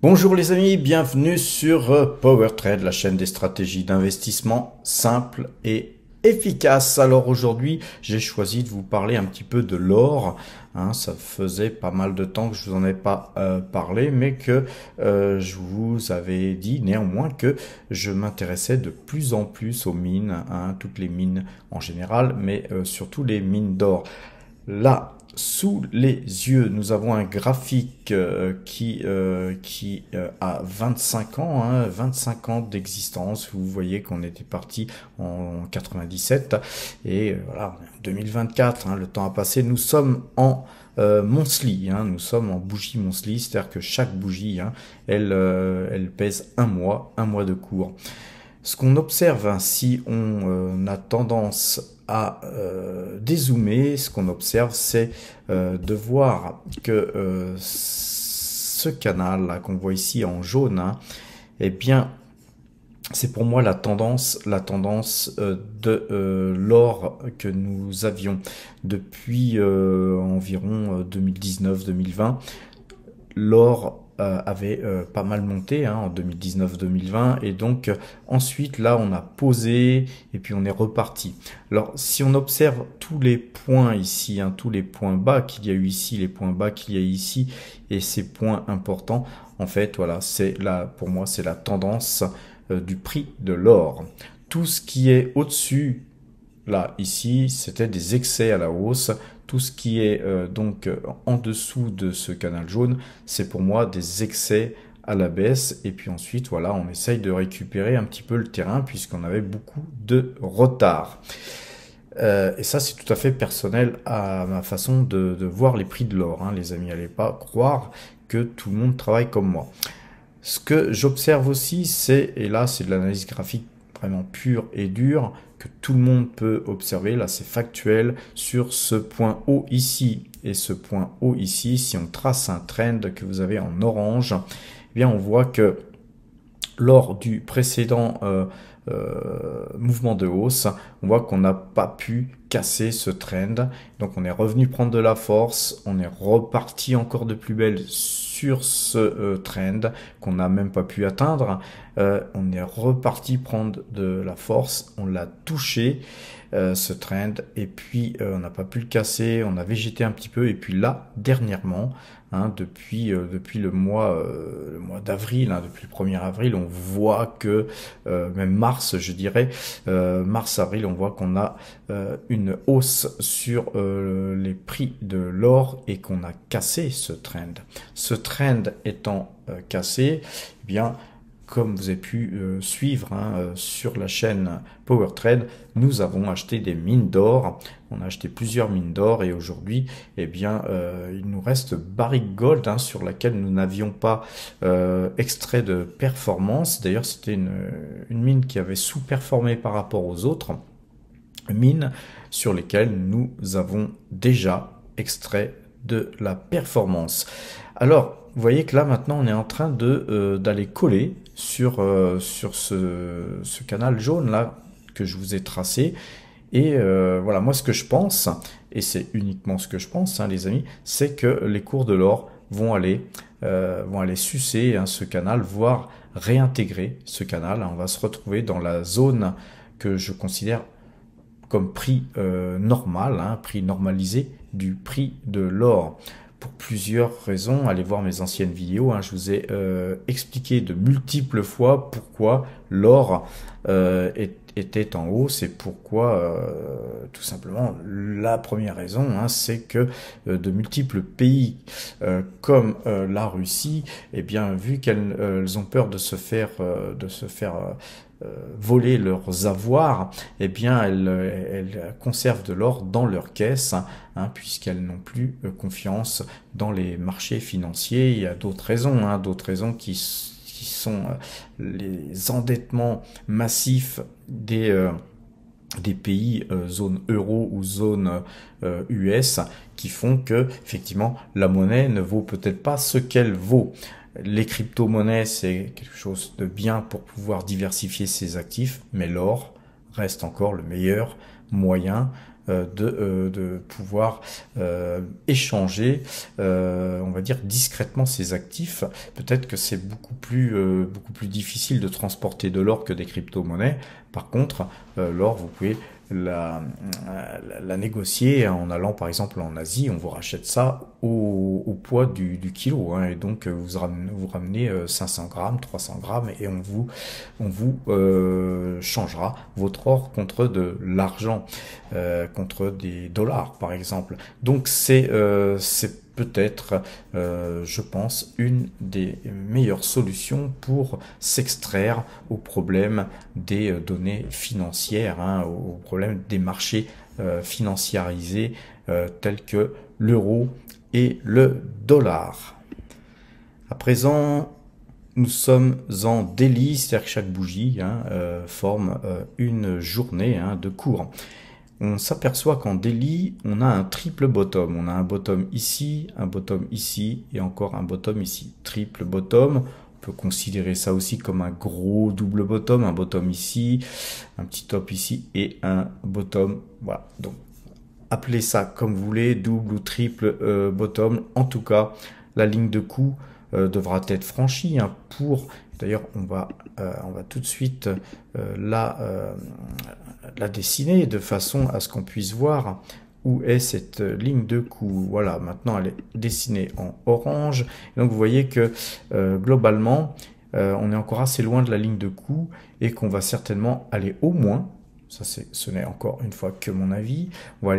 Bonjour les amis, bienvenue sur PowerTrade, la chaîne des stratégies d'investissement simples et efficaces. Alors aujourd'hui, j'ai choisi de vous parler un petit peu de l'or. Ça faisait pas mal de temps que je vous en ai pas parlé, mais que je vous avais dit néanmoins que je m'intéressais de plus en plus aux mines, toutes les mines en général, mais surtout les mines d'or. Là, sous les yeux, nous avons un graphique qui a 25 ans, 25 ans d'existence. Vous voyez qu'on était parti en 97 et voilà, 2024, le temps a passé. Nous sommes en monthly, nous sommes en bougie monthly, c'est-à-dire que chaque bougie, elle pèse un mois de cours. Ce qu'on observe, si on a tendance à dézoomer, ce qu'on observe, c'est de voir que ce canal là qu'on voit ici en jaune, eh bien, c'est pour moi la tendance de l'or que nous avions depuis environ 2019-2020. L'or avait pas mal monté en 2019-2020 et donc ensuite là on a posé et puis on est reparti. Alors si on observe tous les points ici, tous les points bas qu'il y a eu ici, les points bas qu'il y a ici et ces points importants, en fait voilà, c'est là pour moi c'est la tendance du prix de l'or. Tout ce qui est au-dessus là, ici, c'était des excès à la hausse. Tout ce qui est donc en dessous de ce canal jaune, c'est pour moi des excès à la baisse. Et puis ensuite, voilà, on essaye de récupérer un petit peu le terrain puisqu'on avait beaucoup de retard. Et ça, c'est tout à fait personnel à ma façon de voir les prix de l'or. Les amis, n'allez pas croire que tout le monde travaille comme moi. Ce que j'observe aussi, c'est, et là, c'est de l'analyse graphique vraiment pure et dure, que tout le monde peut observer, là c'est factuel, sur ce point haut ici et ce point haut ici, si on trace un trend que vous avez en orange, eh bien on voit que lors du précédent mouvement de hausse, on voit qu'on n'a pas pu casser ce trend, donc on est revenu prendre de la force, on est reparti encore de plus belle sur ce trend qu'on n'a même pas pu atteindre, on est reparti prendre de la force, on l'a touché ce trend et puis on n'a pas pu le casser, on a végété un petit peu et puis là dernièrement depuis le mois d'avril, depuis le 1er avril, on voit que, même mars, je dirais, mars-avril, on voit qu'on a une hausse sur les prix de l'or et qu'on a cassé ce trend. Ce trend étant cassé, eh bien, comme vous avez pu suivre sur la chaîne PowerTrade, nous avons acheté des mines d'or. On a acheté plusieurs mines d'or et aujourd'hui, eh bien, il nous reste Barrick Gold sur laquelle nous n'avions pas extrait de performance. D'ailleurs, c'était une mine qui avait sous-performé par rapport aux autres mines sur lesquelles nous avons déjà extrait de la performance. Alors, vous voyez que là maintenant on est en train d'aller coller sur ce canal jaune là que je vous ai tracé. Et voilà, moi ce que je pense, et c'est uniquement ce que je pense les amis, c'est que les cours de l'or vont aller sucer ce canal, voire réintégrer ce canal. On va se retrouver dans la zone que je considère comme prix normal, prix normalisé du prix de l'or. Pour plusieurs raisons, allez voir mes anciennes vidéos, je vous ai expliqué de multiples fois pourquoi l'or était en hausse et pourquoi, tout simplement, la première raison, c'est que de multiples pays comme la Russie, eh bien, vu qu'elles ont peur de se faire voler leurs avoirs, eh bien elles conservent de l'or dans leur caisse, puisqu'elles n'ont plus confiance dans les marchés financiers. Il y a d'autres raisons qui sont les endettements massifs des pays zone euro ou zone US qui font que effectivement la monnaie ne vaut peut-être pas ce qu'elle vaut. Les crypto-monnaies, c'est quelque chose de bien pour pouvoir diversifier ses actifs, mais l'or reste encore le meilleur moyen de pouvoir échanger, on va dire discrètement ces actifs. Peut-être que c'est beaucoup plus difficile de transporter de l'or que des crypto-monnaies. Par contre, l'or, vous pouvez la négocier en allant par exemple en Asie. On vous rachète ça au poids du kilo, hein, et donc vous ramenez 500 grammes, 300 grammes, et on vous changera votre or contre de l'argent, contre des dollars par exemple. Donc c'est peut-être, je pense, une des meilleures solutions pour s'extraire au problème des données financières, hein, au problème des marchés financiarisés tels que l'euro et le dollar. À présent, nous sommes en daily, c'est-à-dire que chaque bougie forme une journée de cours. On s'aperçoit qu'en daily, on a un triple bottom. On a un bottom ici et encore un bottom ici. Triple bottom, on peut considérer ça aussi comme un gros double bottom. Un bottom ici, un petit top ici et un bottom. Voilà, donc appelez ça comme vous voulez, double ou triple bottom. En tout cas, la ligne de coup devra être franchie pour... D'ailleurs, on va tout de suite la dessiner de façon à ce qu'on puisse voir où est cette ligne de coup. Voilà, maintenant elle est dessinée en orange. Et donc vous voyez que globalement, on est encore assez loin de la ligne de coup et qu'on va certainement aller au moins, ce n'est encore une fois que mon avis, on va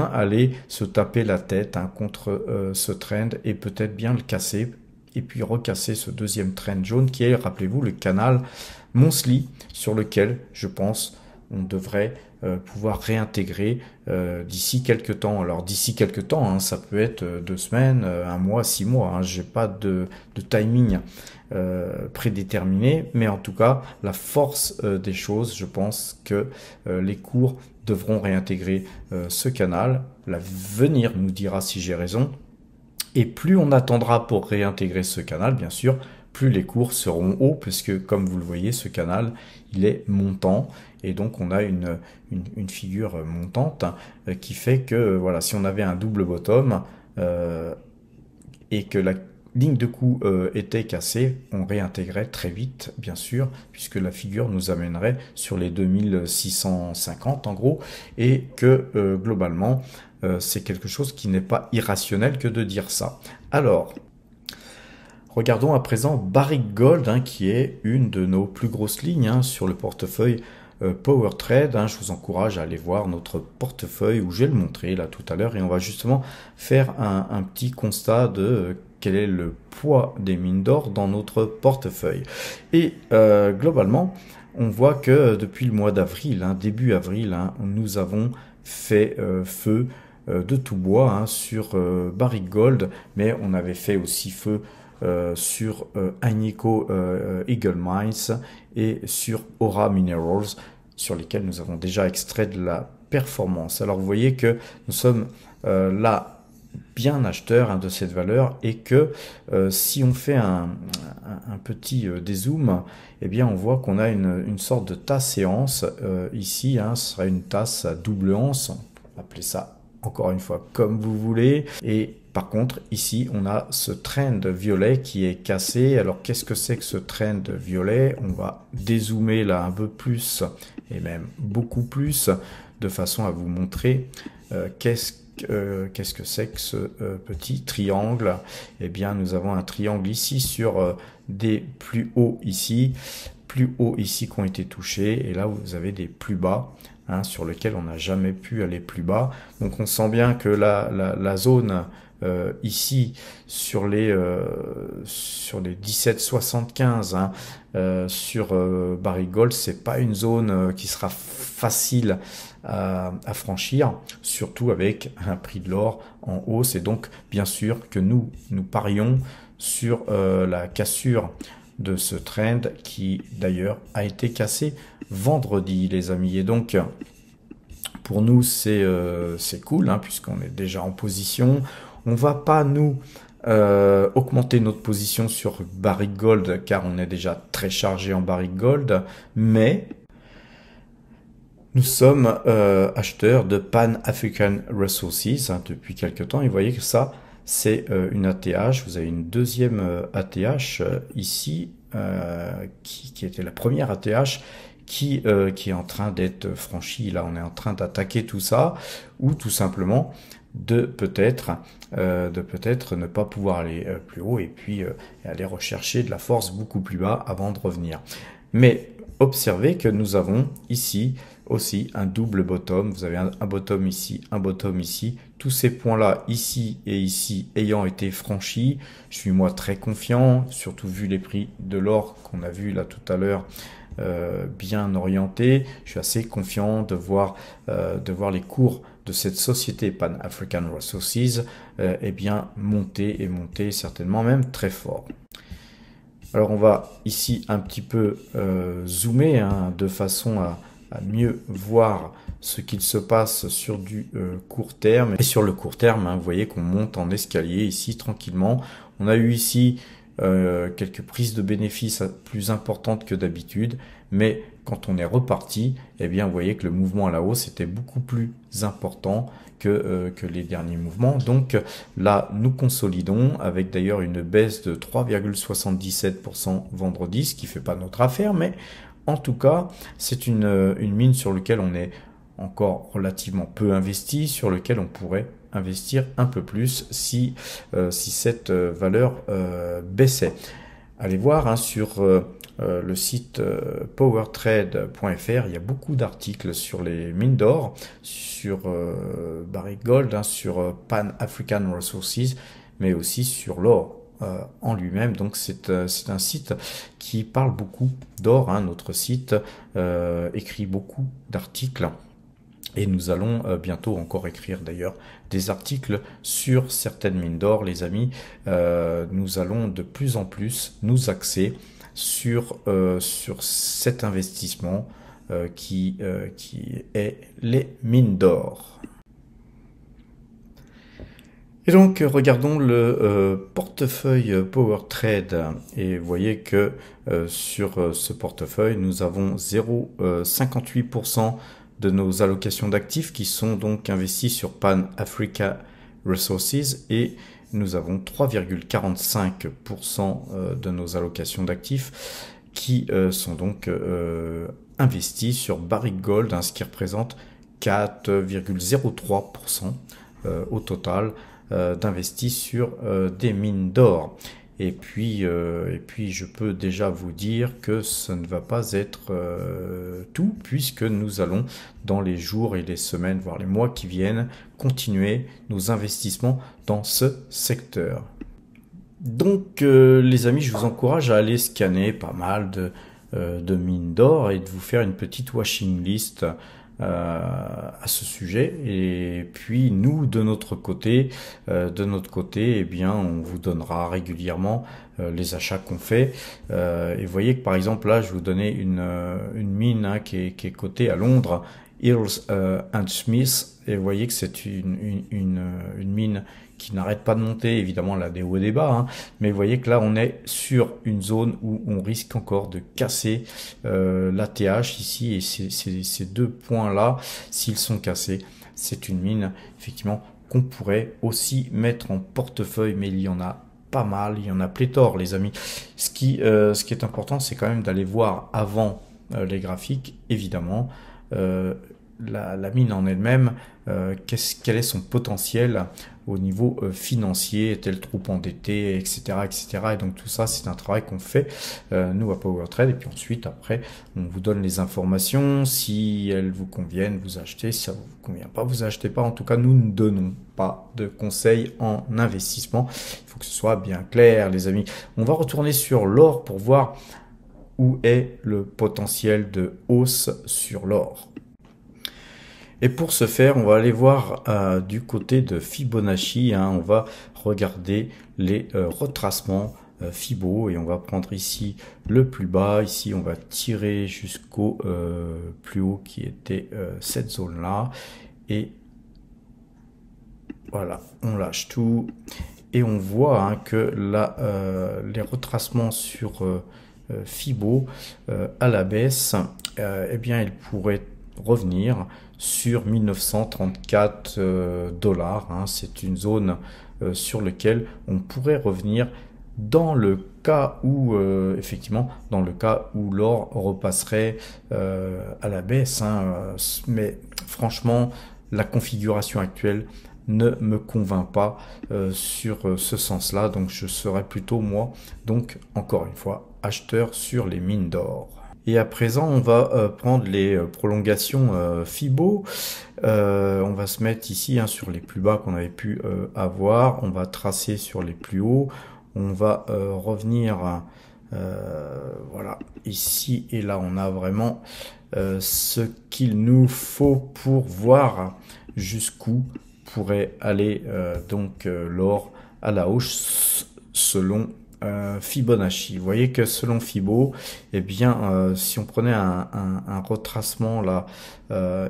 aller se taper la tête contre ce trend et peut-être bien le casser. Et puis recasser ce deuxième trend jaune qui est, rappelez-vous, le canal monthly sur lequel, je pense, on devrait pouvoir réintégrer d'ici quelques temps. Alors d'ici quelques temps, ça peut être 2 semaines, 1 mois, 6 mois. J'ai pas de timing prédéterminé, mais en tout cas, la force des choses, je pense que les cours devront réintégrer ce canal. L'avenir nous dira si j'ai raison. Et plus on attendra pour réintégrer ce canal, bien sûr, plus les cours seront hauts, puisque comme vous le voyez, ce canal, il est montant. Et donc on a une figure montante qui fait que, voilà, si on avait un double bottom et que la ligne de coup était cassée, on réintégrait très vite, bien sûr, puisque la figure nous amènerait sur les 2650 en gros, et que globalement, c'est quelque chose qui n'est pas irrationnel que de dire ça. Alors, regardons à présent Barrick Gold, qui est une de nos plus grosses lignes sur le portefeuille Power Trade. Je vous encourage à aller voir notre portefeuille où je vais le montrer là tout à l'heure, et on va justement faire un petit constat de quel est le poids des mines d'or dans notre portefeuille. Et globalement, on voit que depuis le mois d'avril, début avril, nous avons fait feu de tout bois sur Barrick Gold, mais on avait fait aussi feu sur Agnico Eagle Mines et sur Aura Minerals, sur lesquels nous avons déjà extrait de la performance. Alors vous voyez que nous sommes là bien acheteurs de cette valeur, et que si on fait un petit dézoom, eh bien on voit qu'on a une sorte de tasse et anse ici. Ce sera une tasse à double anse, on peut appeler ça encore une fois comme vous voulez. Et par contre ici on a ce trend violet qui est cassé. Alors qu'est-ce que c'est que ce trend violet? On va dézoomer là un peu plus, et même beaucoup plus, de façon à vous montrer qu'est-ce que c'est que ce petit triangle. Eh bien nous avons un triangle ici sur des plus hauts ici qui ont été touchés, et là vous avez des plus bas sur lequel on n'a jamais pu aller plus bas. Donc on sent bien que la zone ici sur les 17,75 sur Barrick Gold, c'est pas une zone qui sera facile à franchir, surtout avec un prix de l'or en hausse. Et donc bien sûr que nous parions sur la cassure de ce trend qui d'ailleurs a été cassé vendredi, les amis. Et donc pour nous c'est cool, puisqu'on est déjà en position. On va pas nous augmenter notre position sur Barrick Gold, car on est déjà très chargé en Barrick Gold, mais Nous sommes acheteurs de Pan African Resources depuis quelque temps et vous voyez que ça c'est une ATH. Vous avez une deuxième ATH ici qui était la première ATH qui est en train d'être franchie. Là on est en train d'attaquer tout ça ou tout simplement de peut-être ne pas pouvoir aller plus haut et puis aller rechercher de la force beaucoup plus bas avant de revenir. Mais observez que nous avons ici aussi un double bottom. Vous avez un bottom ici, un bottom ici. Tous ces points-là, ici et ici, ayant été franchis, je suis moi très confiant, surtout vu les prix de l'or qu'on a vu là tout à l'heure, bien orienté. Je suis assez confiant de voir les cours de cette société Pan African Resources eh bien monter et monter certainement même très fort. Alors on va ici un petit peu zoomer de façon à mieux voir ce qu'il se passe sur du court terme. Et sur le court terme, vous voyez qu'on monte en escalier ici tranquillement. On a eu ici quelques prises de bénéfices plus importantes que d'habitude, mais quand on est reparti, eh bien vous voyez que le mouvement à la hausse était beaucoup plus important que les derniers mouvements. Donc là, nous consolidons avec d'ailleurs une baisse de 3,77% vendredi, ce qui ne fait pas notre affaire, mais en tout cas, c'est une mine sur laquelle on est encore relativement peu investi, sur lequel on pourrait investir un peu plus si cette valeur baissait. Allez voir sur le site powertrade.fr, il y a beaucoup d'articles sur les mines d'or, sur Barrick Gold, sur Pan African Resources, mais aussi sur l'or en lui-même. Donc c'est un site qui parle beaucoup d'or. Notre site écrit beaucoup d'articles. Et nous allons bientôt encore écrire d'ailleurs des articles sur certaines mines d'or, les amis. Nous allons de plus en plus nous axer sur cet investissement qui est les mines d'or. Et donc regardons le portefeuille PowerTrade et vous voyez que sur ce portefeuille nous avons 0,58% de nos allocations d'actifs qui sont donc investis sur Pan Africa Resources et nous avons 3,45% de nos allocations d'actifs qui sont donc investis sur Barrick Gold, ce qui représente 4,03% au total d'investis sur des mines d'or. Et puis je peux déjà vous dire que ce ne va pas être tout, puisque nous allons dans les jours et les semaines, voire les mois qui viennent, continuer nos investissements dans ce secteur. Donc les amis, je vous encourage à aller scanner pas mal de mines d'or et de vous faire une petite watching list à ce sujet. Et puis nous de notre côté eh bien on vous donnera régulièrement les achats qu'on fait et vous voyez que par exemple là je vais vous donner une mine qui est cotée à Londres, Hills Smith, et vous voyez que c'est une mine qui n'arrête pas de monter. Évidemment, elle a des hauts et des bas, mais vous voyez que là, on est sur une zone où on risque encore de casser l'ATH ici, et ces deux points-là, s'ils sont cassés, c'est une mine, effectivement, qu'on pourrait aussi mettre en portefeuille, mais il y en a pas mal, il y en a pléthore, les amis. Ce qui est important, c'est quand même d'aller voir avant les graphiques, évidemment, la mine en elle-même, quel est son potentiel au niveau financier, est-elle trop endettée, etc., etc. Et donc tout ça, c'est un travail qu'on fait nous à PowerTrade. Et puis ensuite, après, on vous donne les informations. Si elles vous conviennent, vous achetez. Si ça vous convient pas, vous achetez pas. En tout cas, nous ne donnons pas de conseils en investissement. Il faut que ce soit bien clair, les amis. On va retourner sur l'or pour voir où est le potentiel de hausse sur l'or. Et pour ce faire, on va aller voir du côté de Fibonacci. On va regarder les retracements Fibo et on va prendre ici le plus bas. Ici, on va tirer jusqu'au plus haut qui était cette zone-là. Et voilà, on lâche tout. Et on voit que là, les retracements sur Fibo à la baisse, eh bien, ils pourraient revenir sur 1934 dollars. Hein. C'est une zone sur laquelle on pourrait revenir dans le cas où, effectivement, dans le cas où l'or repasserait à la baisse. Hein. Mais franchement, la configuration actuelle ne me convainc pas sur ce sens-là. Donc je serais plutôt, moi, donc encore une fois, acheteur sur les mines d'or. Et à présent, on va prendre les prolongations Fibo. On va se mettre ici hein, sur les plus bas qu'on avait pu avoir. On va tracer sur les plus hauts. On va revenir voilà, ici et là. On a vraiment ce qu'il nous faut pour voir jusqu'où pourrait aller donc l'or à la hausse selon Fibonacci. Vous voyez que selon Fibo, eh bien, si on prenait un retracement là,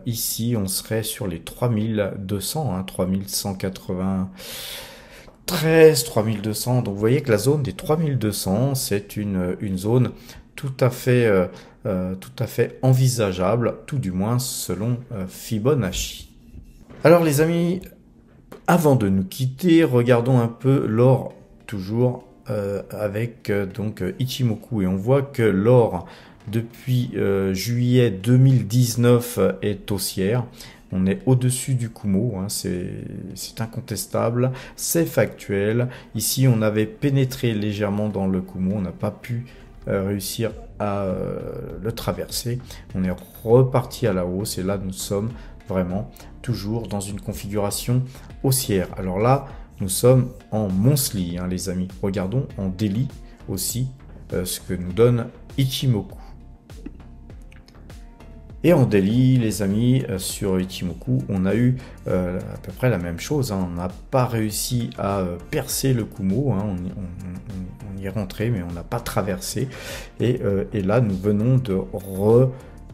ici, on serait sur les 3200, hein, 3193, 3200. Donc, vous voyez que la zone des 3200, c'est une zone tout à fait envisageable, tout du moins selon Fibonacci. Alors, les amis, avant de nous quitter, regardons un peu l'or toujours avec donc Ichimoku, et on voit que l'or depuis juillet 2019 est haussière. On est au-dessus du Kumo, hein, c'est incontestable, c'est factuel. Ici, on avait pénétré légèrement dans le Kumo, on n'a pas pu réussir à le traverser. On est reparti à la hausse et là, nous sommes vraiment toujours dans une configuration haussière. Alors là, nous sommes en monthly, hein, les amis. Regardons en daily aussi ce que nous donne Ichimoku. Et en daily, les amis, sur Ichimoku, on a eu à peu près la même chose. Hein. On n'a pas réussi à percer le Kumo. Hein. On y est rentré, mais on n'a pas traversé. Et là, nous venons de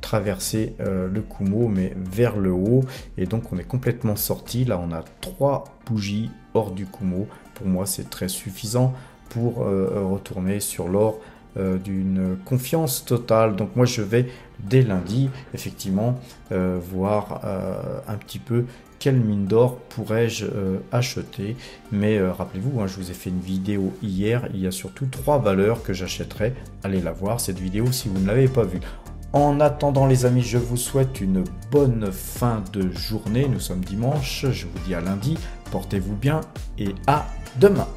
traverser le Kumo, mais vers le haut. Et donc, on est complètement sorti. Là, on a 3 bougies hors du Kumo. Pour moi, c'est très suffisant pour retourner sur l'or d'une confiance totale. Donc moi je vais dès lundi effectivement voir un petit peu quelle mine d'or pourrais-je acheter. Mais rappelez-vous, hein, je vous ai fait une vidéo hier, il y a surtout 3 valeurs que j'achèterai. Allez la voir cette vidéo si vous ne l'avez pas vue. En attendant les amis, je vous souhaite une bonne fin de journée. Nous sommes dimanche, je vous dis à lundi, portez-vous bien et à demain.